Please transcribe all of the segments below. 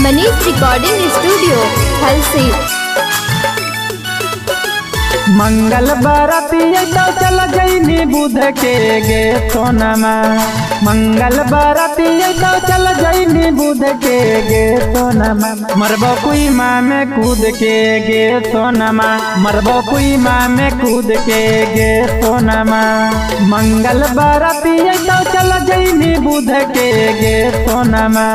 Manish recording studio हलसी। मंगल बाराती तो चल जईनी बुध के गे सोनमा। मंगल बाराती तो चल जईनी बुध के गे सोनमा। मरबो कुई माँ में कूद के गे सोनमा। मरबो कुई माँ में कूद के गे सोनमा। मंगल बाराती तो चल जईनी बुध के गे सोनमा।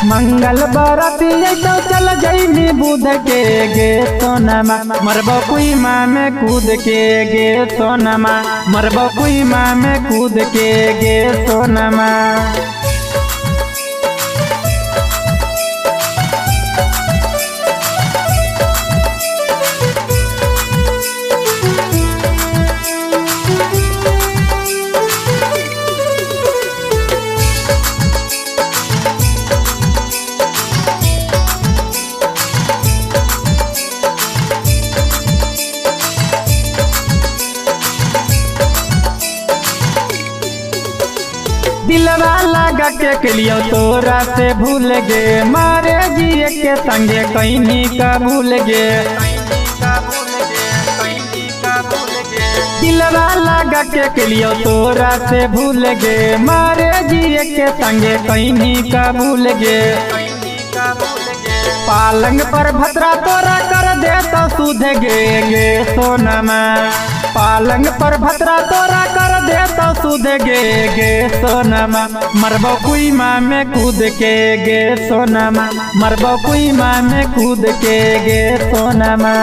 मंगल बाराती तो चल जईनी बुध के गे सोनमा। मरबो कुई माँ में कूद के गे सोनमा। मरबो कुई माँ में कूद के गे सोनमा। दिलवा लगा के लियो तोरा से भूल गे। मारे जिए के संगे कहीं का भूल गे। दिलवा लगा के लियो तोरा से भूल गे। मारे जिए के संगे कहीं का भूल गे। पालंग पर भद्रा तोरा कर दे तो सुध गे गे सोनमा। पालंग पर भद्रा तोरा कर दे तो सुध गे गे सोनमा। मरबो कुई माँ में कूद के गे सोनमा। मरबो कुई माँ में कूद के गे सोनमा।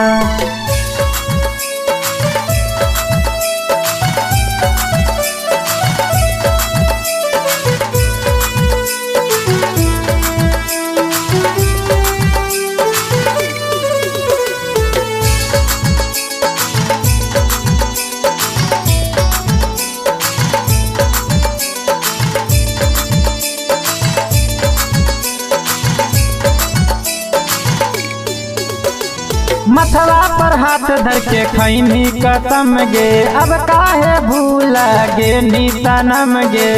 मथवा पर हाथ धर के खैनी कसम गे। अब काहे भूला गे निशानम गे।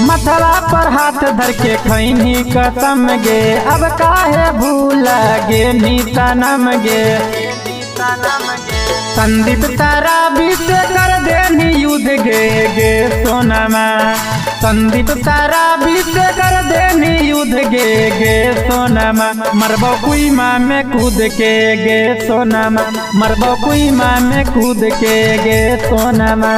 मथवा पर हाथ धर के खैनी कसम गे। अब काहे भूला गे निशानम गे। संदीप तारा बीच कर देनी युद्ध गे गे सोनमा। संदीप तारा बीच कर देनी युद्ध गे गे सोनमा। मरबो कुई माँ में कूद के गे सोनमा। मरबो कुई माँ में कूद के गे सोनमा।